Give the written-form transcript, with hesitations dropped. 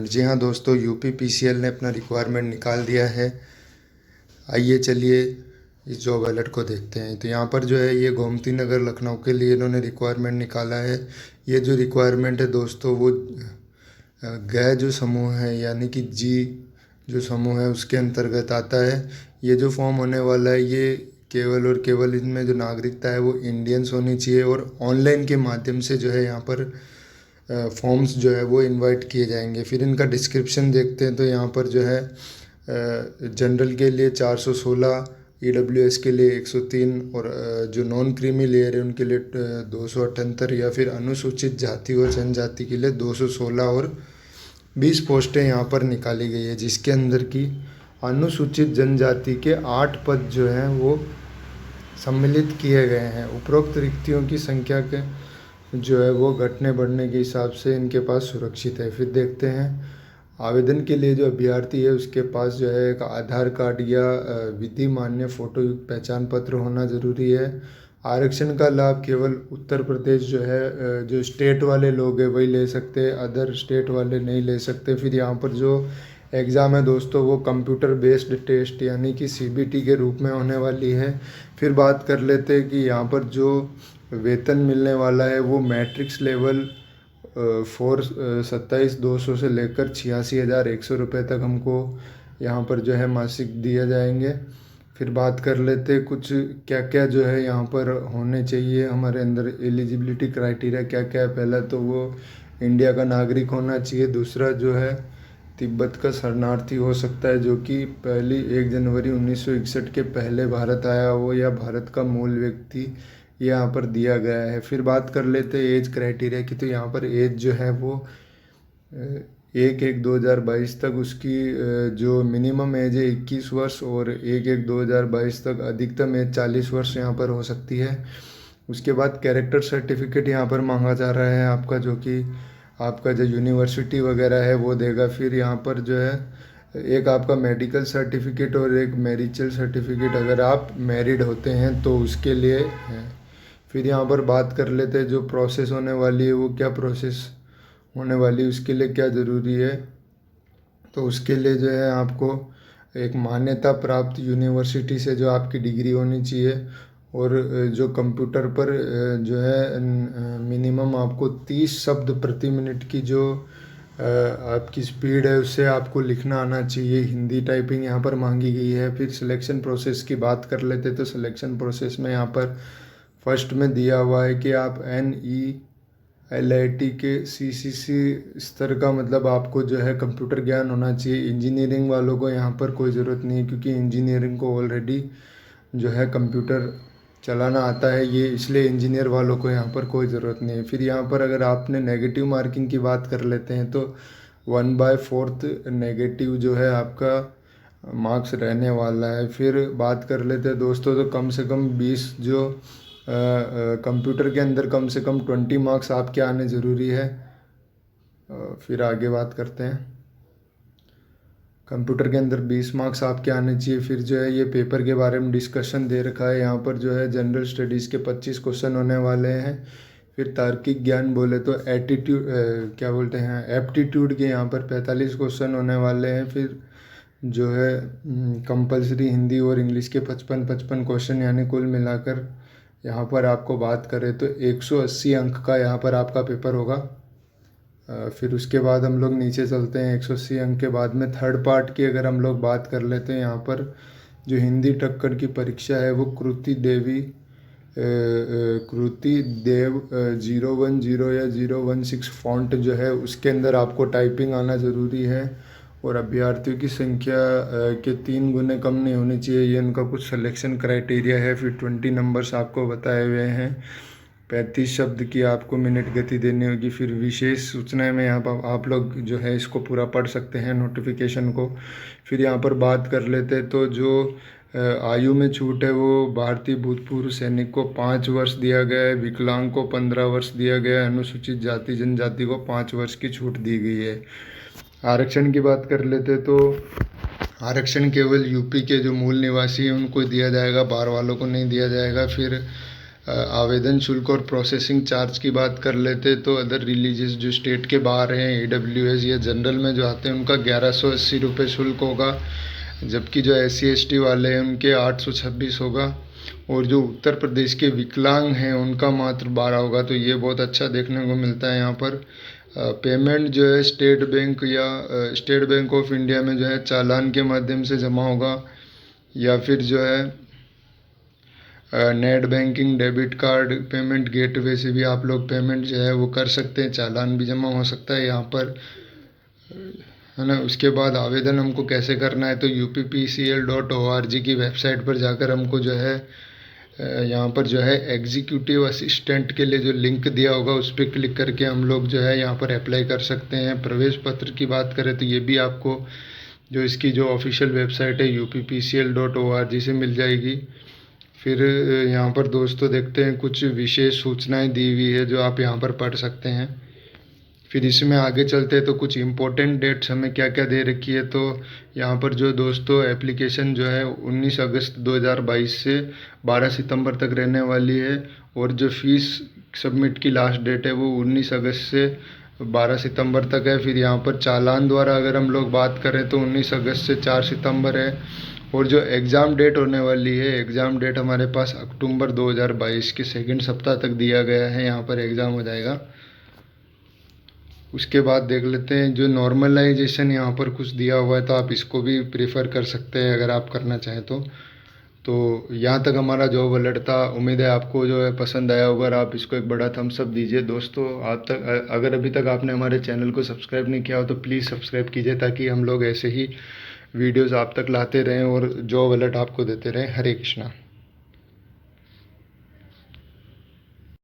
जी हाँ दोस्तों, UP PCL ने अपना रिक्वायरमेंट निकाल दिया है। आइए चलिए इस जॉब अलर्ट को देखते हैं। तो यहाँ पर जो है ये गोमती नगर लखनऊ के लिए इन्होंने रिक्वायरमेंट निकाला है। ये जो रिक्वायरमेंट है दोस्तों वो गै जो समूह है यानी कि जी जो समूह है उसके अंतर्गत आता है। ये जो फॉर्म होने वाला है ये केवल और केवल इनमें जो नागरिकता है वो इंडियंस होनी चाहिए और ऑनलाइन के माध्यम से जो है यहाँ पर फॉर्म्स जो है वो इनवाइट किए जाएंगे। फिर इनका डिस्क्रिप्शन देखते हैं तो यहाँ पर जो है जनरल के लिए 416, ईडब्ल्यूएस के लिए 103 और जो नॉन क्रीमी लेयर है उनके लिए 278 या फिर अनुसूचित जाति और जनजाति के लिए 216 और 20 पोस्टें यहाँ पर निकाली गई है, जिसके अंदर की अनुसूचित जनजाति के 8 पद जो हैं वो सम्मिलित किए गए हैं। उपरोक्त रिक्तियों की संख्या के जो है वो घटने बढ़ने के हिसाब से इनके पास सुरक्षित है। फिर देखते हैं आवेदन के लिए जो अभ्यर्थी है उसके पास जो है एक आधार कार्ड या विधि मान्य फोटो युक्त पहचान पत्र होना ज़रूरी है। आरक्षण का लाभ केवल उत्तर प्रदेश जो है जो स्टेट वाले लोग हैं वही ले सकते हैं, अदर स्टेट वाले नहीं ले सकते। फिर यहाँ पर जो एग्ज़ाम है दोस्तों वो कंप्यूटर बेस्ड टेस्ट यानी कि सीबीटी के रूप में होने वाली है। फिर बात कर लेते हैं कि यहाँ पर जो वेतन मिलने वाला है वो मैट्रिक्स लेवल 27,200 से लेकर 86,100 रुपये तक हमको यहाँ पर जो है मासिक दिए जाएंगे। फिर बात कर लेते हैं कुछ क्या क्या जो है यहाँ पर होने चाहिए, हमारे अंदर एलिजिबिलिटी क्राइटेरिया क्या क्या है। पहला तो वो इंडिया का नागरिक होना चाहिए। दूसरा जो है तिब्बत का शरणार्थी हो सकता है जो कि पहली 1 जनवरी 1961 के पहले भारत आया हो, या भारत का मूल व्यक्ति यहाँ पर दिया गया है। फिर बात कर लेते हैं एज क्राइटेरिया की। तो यहाँ पर एज जो है वो 1/1/2022 तक उसकी जो मिनिमम एज है 21 वर्ष और 1/1/2022 तक अधिकतम एज 40 वर्ष यहाँ पर हो सकती है। उसके बाद कैरेक्टर सर्टिफिकेट यहाँ पर मांगा जा रहा है आपका, जो कि आपका जो यूनिवर्सिटी वगैरह है वो देगा। फिर यहाँ पर जो है एक आपका मेडिकल सर्टिफिकेट और एक मैरिजल सर्टिफिकेट अगर आप मैरिड होते हैं तो उसके लिए है। फिर यहाँ पर बात कर लेते हैं जो प्रोसेस होने वाली है वो क्या प्रोसेस होने वाली है, उसके लिए क्या ज़रूरी है। तो उसके लिए जो है आपको एक मान्यता प्राप्त यूनिवर्सिटी से जो आपकी डिग्री होनी चाहिए और जो कंप्यूटर पर जो है मिनिमम आपको 30 शब्द प्रति मिनट की जो आपकी स्पीड है उससे आपको लिखना आना चाहिए। हिंदी टाइपिंग यहाँ पर मांगी गई है। फिर सिलेक्शन प्रोसेस की बात कर लेते तो सिलेक्शन प्रोसेस में यहाँ पर फर्स्ट में दिया हुआ है कि आप NELIT के CCC स्तर का मतलब आपको जो है कंप्यूटर ज्ञान होना चाहिए। इंजीनियरिंग वालों को यहाँ पर कोई ज़रूरत नहीं है क्योंकि इंजीनियरिंग को ऑलरेडी जो है कंप्यूटर चलाना आता है, ये इसलिए इंजीनियर वालों को यहाँ पर कोई ज़रूरत नहीं है। फिर यहाँ पर अगर आपने नेगेटिव मार्किंग की बात कर लेते हैं तो 1/4 नेगेटिव जो है आपका मार्क्स रहने वाला है। फिर बात कर लेते हैं दोस्तों तो कम से कम 20 जो कंप्यूटर के अंदर कम से कम 20 मार्क्स आपके आने ज़रूरी है। फिर आगे बात करते हैं, कंप्यूटर के अंदर 20 मार्क्स आपके आने चाहिए। फिर जो है ये पेपर के बारे में डिस्कशन दे रखा है। यहाँ पर जो है जनरल स्टडीज़ के 25 क्वेश्चन होने वाले हैं। फिर तार्किक ज्ञान बोले तो क्या बोलते हैं एप्टीट्यूड के यहाँ पर 45 क्वेश्चन होने वाले हैं। फिर जो है कंपलसरी हिंदी और इंग्लिश के 55 क्वेश्चन, यानी कुल मिलाकर यहाँ पर आपको बात करें तो 180 अंक का यहाँ पर आपका पेपर होगा। फिर उसके बाद हम लोग नीचे चलते हैं। 180 अंक के बाद में थर्ड पार्ट की अगर हम लोग बात कर लेते हैं, यहाँ पर जो हिंदी टक्कर की परीक्षा है वो कृति देव 010 या 016 फॉन्ट जो है उसके अंदर आपको टाइपिंग आना ज़रूरी है और अभ्यर्थियों की संख्या के 3 गुने कम नहीं होनी चाहिए। ये इनका कुछ सिलेक्शन क्राइटेरिया है। फिर 20 नंबर्स आपको बताए हुए हैं। 35 शब्द की आपको मिनट गति देनी होगी। फिर विशेष सूचनाएं में यहाँ पर आप लोग जो है इसको पूरा पढ़ सकते हैं नोटिफिकेशन को। फिर यहाँ पर बात कर लेते हैं तो जो आयु में छूट है वो भारतीय भूतपूर्व सैनिक को 5 वर्ष दिया गया है, विकलांग को 15 वर्ष दिया गया है, अनुसूचित जाति जनजाति को 5 वर्ष की छूट दी गई है। आरक्षण की बात कर लेते तो आरक्षण केवल यूपी के जो मूल निवासी हैं उनको दिया जाएगा, बाहर वालों को नहीं दिया जाएगा। फिर आवेदन शुल्क और प्रोसेसिंग चार्ज की बात कर लेते तो अदर रिलीजियस जो स्टेट के बाहर हैं AWS या जनरल में जो आते हैं उनका 1180 रुपये शुल्क होगा, जबकि जो SC ST वाले हैं उनके 826 होगा, और जो उत्तर प्रदेश के विकलांग हैं उनका मात्र 12 होगा। तो ये बहुत अच्छा देखने को मिलता है यहाँ पर। पेमेंट जो है स्टेट बैंक या स्टेट बैंक ऑफ इंडिया में जो है चालान के माध्यम से जमा होगा, या फिर जो है net banking, debit card, payment gateway से भी आप लोग पेमेंट जो है वो कर सकते हैं, चालान भी जमा हो सकता है यहाँ पर, है ना। उसके बाद आवेदन हमको कैसे करना है, तो uppcl.org की वेबसाइट पर जाकर हमको जो है यहाँ पर जो है एग्जीक्यूटिव असिस्टेंट के लिए जो लिंक दिया होगा उस पर क्लिक करके हम लोग जो है यहाँ पर अप्लाई कर सकते हैं। प्रवेश पत्र की बात करें तो ये भी आपको जो इसकी जो ऑफिशियल वेबसाइट है uppcl.org से मिल जाएगी। फिर यहाँ पर दोस्तों देखते हैं कुछ विशेष सूचनाएं दी हुई है जो आप यहाँ पर पढ़ सकते हैं। फिर इसमें आगे चलते हैं तो कुछ इम्पोर्टेंट डेट्स हमें क्या क्या दे रखी है। तो यहाँ पर जो दोस्तों एप्लीकेशन जो है 19 अगस्त 2022 से 12 सितंबर तक रहने वाली है, और जो फीस सबमिट की लास्ट डेट है वो 19 अगस्त से 12 सितंबर तक है। फिर यहाँ पर चालान द्वारा अगर हम लोग बात करें तो 19 अगस्त से 4 सितंबर है, और जो एग्ज़ाम डेट होने वाली है, एग्ज़ाम डेट हमारे पास अक्टूबर 2022 के सेकंड सप्ताह तक दिया गया है, यहाँ पर एग्ज़ाम हो जाएगा। उसके बाद देख लेते हैं जो नॉर्मलाइजेशन यहाँ पर कुछ दिया हुआ है, तो आप इसको भी प्रेफर कर सकते हैं अगर आप करना चाहें तो यहाँ तक हमारा जॉब अलर्ट था। उम्मीद है आपको जो है पसंद आया होगा, और आप इसको एक बड़ा थम्स अप दीजिए। दोस्तों आप तक अगर अभी तक आपने हमारे चैनल को सब्सक्राइब नहीं किया हो तो प्लीज़ सब्सक्राइब कीजिए, ताकि हम लोग ऐसे ही वीडियोज़ आप तक लाते रहें और जॉब अलर्ट आपको देते रहें। हरे कृष्णा।